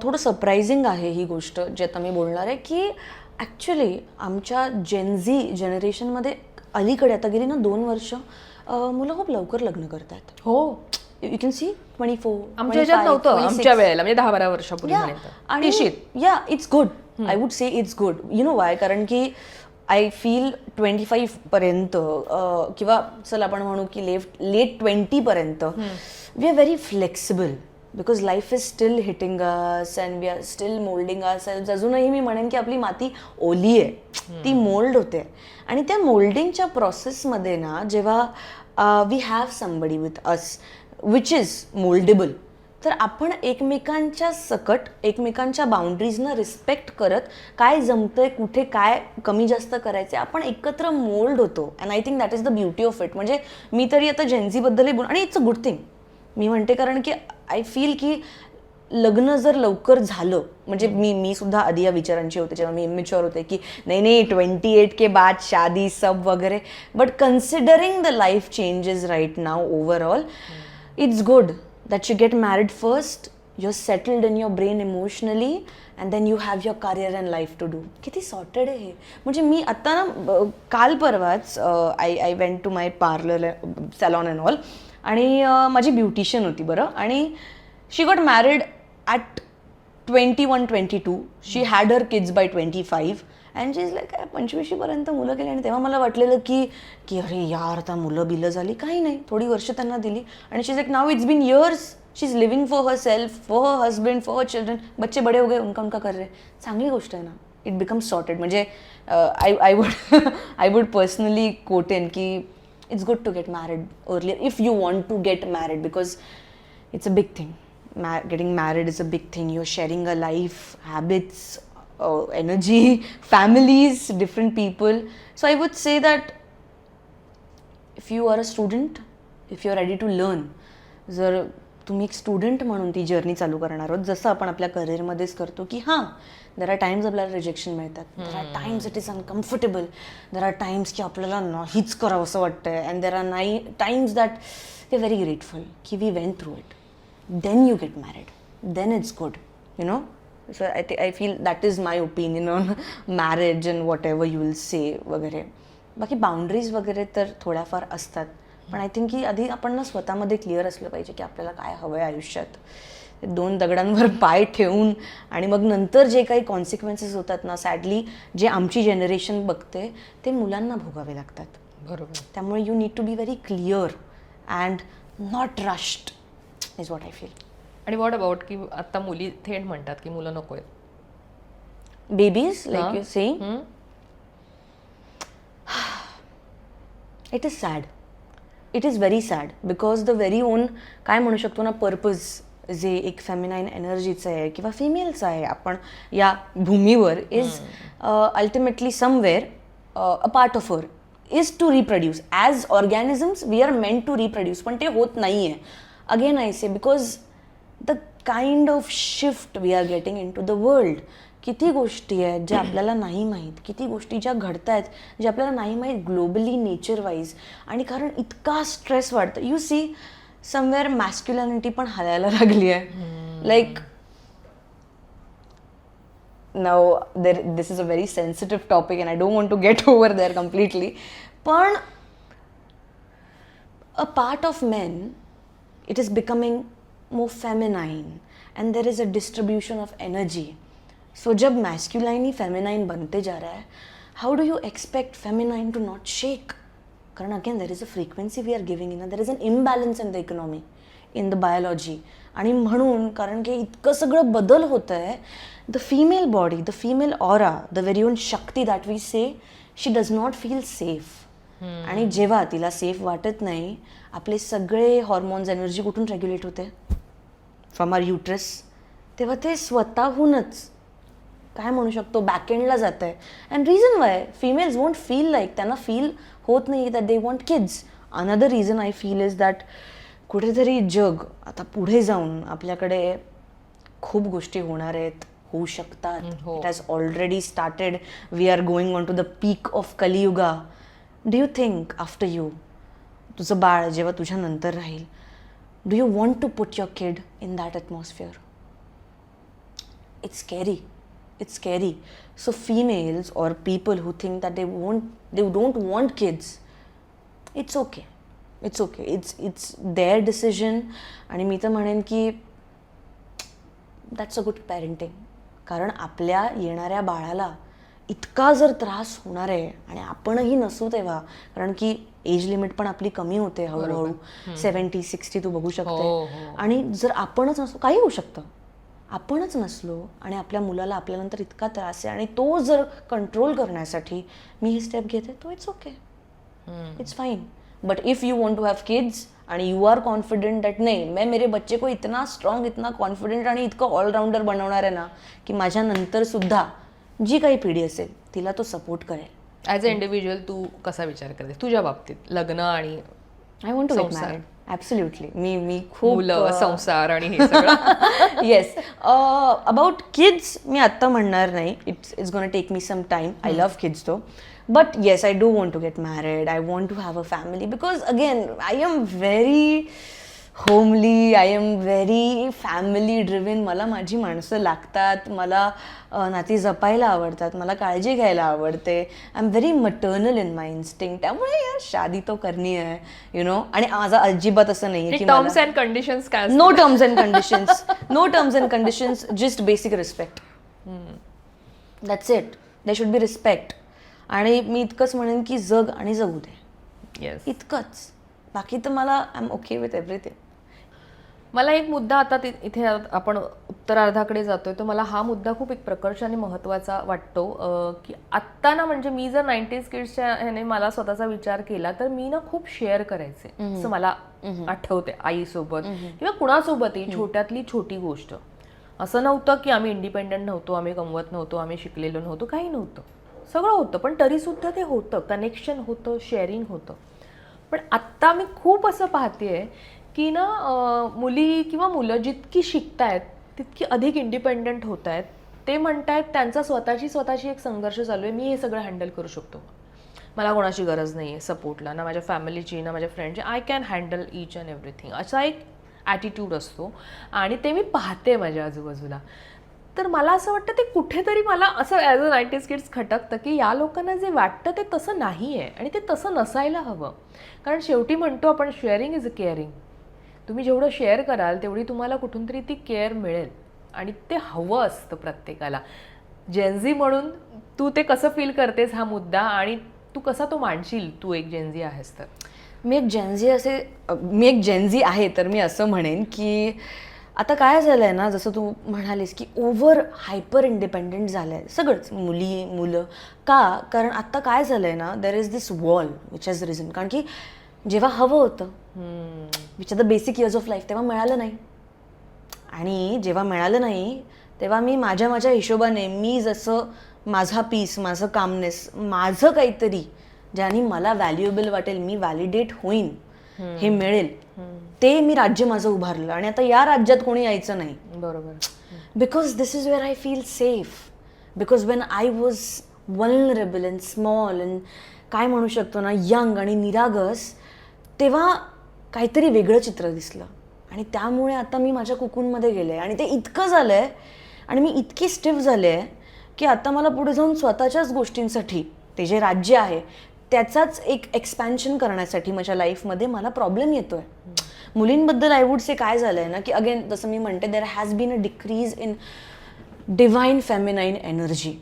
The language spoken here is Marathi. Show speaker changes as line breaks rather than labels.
थोडं सरप्रायझिंग आहे ही गोष्ट जे आता मी बोलणार आहे की ॲक्च्युली आमच्या जेनझी जनरेशनमध्ये अलीकडे आता गेली ना 2 वर्ष मुलं खूप लवकर लग्न करतात.
हो,
यू कॅन सी 24,
आमच्या ह्याच्यात
25,
नव्हतं
26.
आमच्या वेळेला, म्हणजे 10-12 वर्षापूर्वी
आणि या it's good. I would say it's good. You know Y? कारण की आय फील 25 पर्यंत किंवा चल आपण म्हणू की लेट 20 पर्यंत we are very flexible because life is still hitting us and we are still moulding us. अजूनही मी म्हणेन की आपली माती ओली आहे, ती मोल्ड होते. आणि त्या मोल्डिंगच्या प्रोसेसमध्ये ना जेव्हा we have somebody with us which is mouldable, तर आपण एकमेकांच्या सकट एकमेकांच्या बाउंड्रीजना रिस्पेक्ट करत काय जमतंय, कुठे काय कमी जास्त करायचे, आपण एकत्र मोल्ड होतो. And I think that is the beauty of it. म्हणजे मी तरी आता जेन्झीबद्दलही बोल, आणि इट्स अ गुड थिंग मी म्हणते, कारण की आय फील की लग्न जर लवकर झालं, म्हणजे मी सुद्धा आधी या विचारांची होते जेव्हा मी इमॅच्युअर होते की नाही 28 के बाद शादी सब वगैरे. But considering the life changes right now overall, it's good that you get married first, you're settled in your brain emotionally, and then you have your career and life to do. किती सॉर्टेड आहे हे. म्हणजे मी आता ना काल परवाच I went to my parlour salon and all, आणि माझी ब्युटिशियन होती बरं, आणि she got married at 21-22. She had her kids by 25 and she is like 25पर्यंत मुलं केली. आणि तेव्हा मला वाटलेलं की अरे यार आता मुलं बिलं झाली, काही नाही, थोडी वर्ष त्यांना दिली, आणि she is like now it's been years she is living for herself, for her husband, for her children. बच्चे बडे हो गए, उनका कर रहे. चांगली गोष्ट आहे ना. It becomes sorted. म्हणजे I would personally quote in की it's good to get married earlier if you want to get married, because it's a big thing. Getting married is a big thing. You're sharing a life, habits, energy, families, different people. So I would say that if you are a student, if you're ready to learn, जर तुम्ही एक स्टुडंट म्हणून ती जर्नी चालू करणार आहोत, जसं आपण आपल्या करिअरमध्येच करतो की हां देर आर टाइम्स आपल्याला रिजेक्शन मिळतात, there are times it is uncomfortable, there are times की आपल्याला नाहीच करावं असं वाटतंय, and there are times that we are very grateful की we went through it. Then you get married, then it's good, you know. So I feel that is my opinion on marriage and whatever you will say वगैरे. बाकी बाउंड्रीज वगैरे तर थोड्याफार असतात, पण आय थिंक की आधी आपण ना स्वतःमध्ये क्लिअर असलं पाहिजे की आपल्याला काय हवं आहे आयुष्यात. 2 दगडांवर पाय ठेवून आणि मग नंतर जे काही कॉन्सिक्वेन्सेस होतात ना, सॅडली जे आमची जनरेशन बघते ते मुलांना भोगावे लागतात.
बरोबर.
त्यामुळे you need to be very clear and not rushed is what I feel.
आणि व्हॉट अबाउट की आता मुली थेट म्हणतात की मुलं नको आहेत.
Babies like you saying, it is sad. It is very sad because the very own काय म्हणू शकतो ना पर्पज जे एक फेमिनाईन एनर्जीचं आहे किंवा फिमेलचं आहे आपण या भूमीवर, is ultimately somewhere a part of her is to reproduce. As organisms we are meant to reproduce, पण ते होत नाही आहे. Again I say because the kind of shift we are getting into the world. किती गोष्टी आहेत ज्या आपल्याला नाही माहीत, किती गोष्टी ज्या घडत आहेत ज्या आपल्याला नाही माहीत ग्लोबली, नेचर वाईज. आणि कारण इतका स्ट्रेस वाढतं. यू सी समवेअर मॅस्क्युलॅनिटी पण हलायला लागली आहे. Like now this is a very sensitive topic and I don't want to get over there completely. पण a part of men, it is becoming more feminine and there is a distribution of energy. So जब masculine ही feminine बनते जा रहा है, how do you expect feminine to not shake? कारण again there is a frequency we are giving in, there is an imbalance in the economy, in the biology. आणि म्हणून कारण की इतकं सगळं बदल होत आहे, the female body, the female aura, the very own Shakti that we say, she does not feel safe. आणि जेव्हा तिला सेफ वाटत नाही, आपले सगळे हॉर्मोन्स, एनर्जी कुठून रेग्युलेट होते? From our uterus. तेव्हा ते स्वतःहूनच काय म्हणू शकतो बॅकएंडला जात आहे. And reason why females won't feel like, त्यांना फील होत नाही that they want kids. Another reason I feel is that कुठेतरी जग आता पुढे जाऊन आपल्याकडे खूप गोष्टी होणार आहेत, होऊ शकतात. It has already started. We are going on to the peak of Kaliyuga. Do you think after you, तुझं बाळ जेव्हा तुझ्या नंतर राहील, do you want to put your kid in that atmosphere? it's scary. So females or people who think that they don't want kids, it's okay. It's their decision. आणि मी तर म्हणेन की दॅट्स अ गुड पॅरेंटिंग. कारण आपल्या येणाऱ्या बाळाला इतका जर त्रास होणार आहे आणि आपणही नसू तेव्हा, कारण की एज लिमिट पण आपली कमी होते हळूहळू, 70-60 तू बघू शकते. आणि जर आपणच नसलो, काही होऊ शकतं, आपणच नसलो आणि आपल्या मुलाला आपल्यानंतर इतका त्रास आहे आणि तो जर कंट्रोल करण्यासाठी मी ही स्टेप घेते, तो it's okay, it's fine. But if you want to have kids आणि यू आर कॉन्फिडेंट दॅट नाही, मैं मेरे बच्चे को इतना स्ट्रॉंग, इतना कॉन्फिडेंट आणि इतकं ऑलराऊंडर बनवणार आहे ना की माझ्या नंतर सुद्धा जी काही पिढी असेल तिला तो सपोर्ट करेल.
ॲज अ इंडिव्हिज्युअल तू कसा विचार करते तुझ्या बाबतीत लग्न आणि
I want to get married? Absolutely. मी खूप
मुलं, संसार आणि हे सगळं.
येस. अबाउट किड्स मी आत्ता म्हणणार नाही. It's gonna take me some time. I love kids though. But yes, I do want to get married. I want to have a family because again, I am very homely. I am very family driven. मला माझी माणसं लागतात. मला नाती जपायला आवडतात. मला काळजी घ्यायला आवडते. I am very maternal in my instinct. त्यामुळे यार शादी तो करनी है, यु नो. आणि माझा अजिबात असं नाही आहे की
टर्म्स अँड कंडिशन्स काय?
No terms and conditions. No terms and conditions. Just basic respect. That's it. They should be respect. आणि मी इतकंच म्हणेन की जग आणि जगू दे.
येस,
इतकंच. बाकी तर मला I am okay with everything.
मला एक मुद्दा आता इथे आपण उत्तरार्धाकडे जातोय, तर मला हा मुद्दा खूप एक प्रकर्ष आणि महत्त्वाचा वाटतो की आत्ता ना, म्हणजे मी जर 90s किड्सच्या ह्याने मला स्वतःचा विचार केला तर मी ना खूप शेअर करायचे, असं मला आठवते आईसोबत किंवा कुणासोबतही छोट्यातली छोटी गोष्ट. असं नव्हतं की आम्ही इंडिपेंडंट नव्हतो, आम्ही कमवत नव्हतो, आम्ही शिकलेलो नव्हतो, काही नव्हतं, सगळं होतं, पण तरीसुद्धा ते होतं, कनेक्शन होतं, शेअरिंग होतं. पण आत्ता मी खूप असं पाहतेय की ना, मुली किंवा मुलं जितकी शिकतायत तितकी अधिक इंडिपेंडंट होत आहेत. ते म्हणतायत त्यांचा स्वतःची एक संघर्ष चालू आहे, मी हे सगळं हँडल करू शकतो, मला कोणाची गरज नाही आहे सपोर्टला, ना माझ्या फॅमिलीची ना माझ्या फ्रेंडची, I can handle each and everything, असा एक ॲटिट्यूड असतो. आणि ते मी पाहते माझ्या आजूबाजूला. तर मला असं वाटतं ते कुठेतरी मला असं ॲज अ 90s किड्स खटकतं की या लोकांना जे वाटतं ते तसं नाही आहे आणि ते तसं नसायला हवं. कारण शेवटी म्हणतो आपण, शेअरिंग इज अ केअरिंग. तुम्ही जेवढं शेअर कराल तेवढी तुम्हाला कुठून तरी ती केअर मिळेल आणि ते हवं असतं प्रत्येकाला. जेनझी म्हणून तू ते कसं फील करतेस हा मुद्दा, आणि तू कसा तो मांडशील, तू एक जेनझी आहेस तर?
मी एक जेनझी आहे, तर मी असं म्हणेन की आता काय झालं आहे ना, जसं तू म्हणालीस की ओव्हर हायपर इंडिपेंडंट झालं आहे सगळंच, मुलं. का? कारण आत्ता काय झालं आहे ना, there is this wall which has reason. कारण की जेव्हा हवं होतं, which are the basic years of life, तेव्हा मिळालं नाही. आणि जेव्हा मिळालं नाही तेव्हा मी माझ्या हिशोबाने, मी जसं माझा पीस, माझं कामनेस, माझं काहीतरी ज्याने मला व्हॅल्युएबल वाटेल, मी व्हॅलिडेट होईन, हे मिळेल, ते मी राज्य माझं उभारलं. आणि आता या राज्यात कोणी यायचं नाही.
बरोबर.
Because this is where I feel safe. Because when I was vulnerable and small and काय म्हणू शकतो ना, यंग आणि निरागस, तेव्हा काहीतरी वेगळं चित्र दिसलं. आणि त्यामुळे आता मी माझ्या कुकूनमध्ये गेले आणि ते इतकं झालं आहे आणि मी इतकी स्टिफ झाले आहे की आता मला पुढे जाऊन स्वतःच्याच गोष्टींसाठी, ते जे राज्य आहे त्याचाच एक एक्सपॅन्शन करण्यासाठी माझ्या लाईफमध्ये मला प्रॉब्लेम येतो आहे. मुलींबद्दल आय वुड से काय झालं आहे ना की अगेन जसं मी म्हणते, there has been a decrease in divine feminine energy.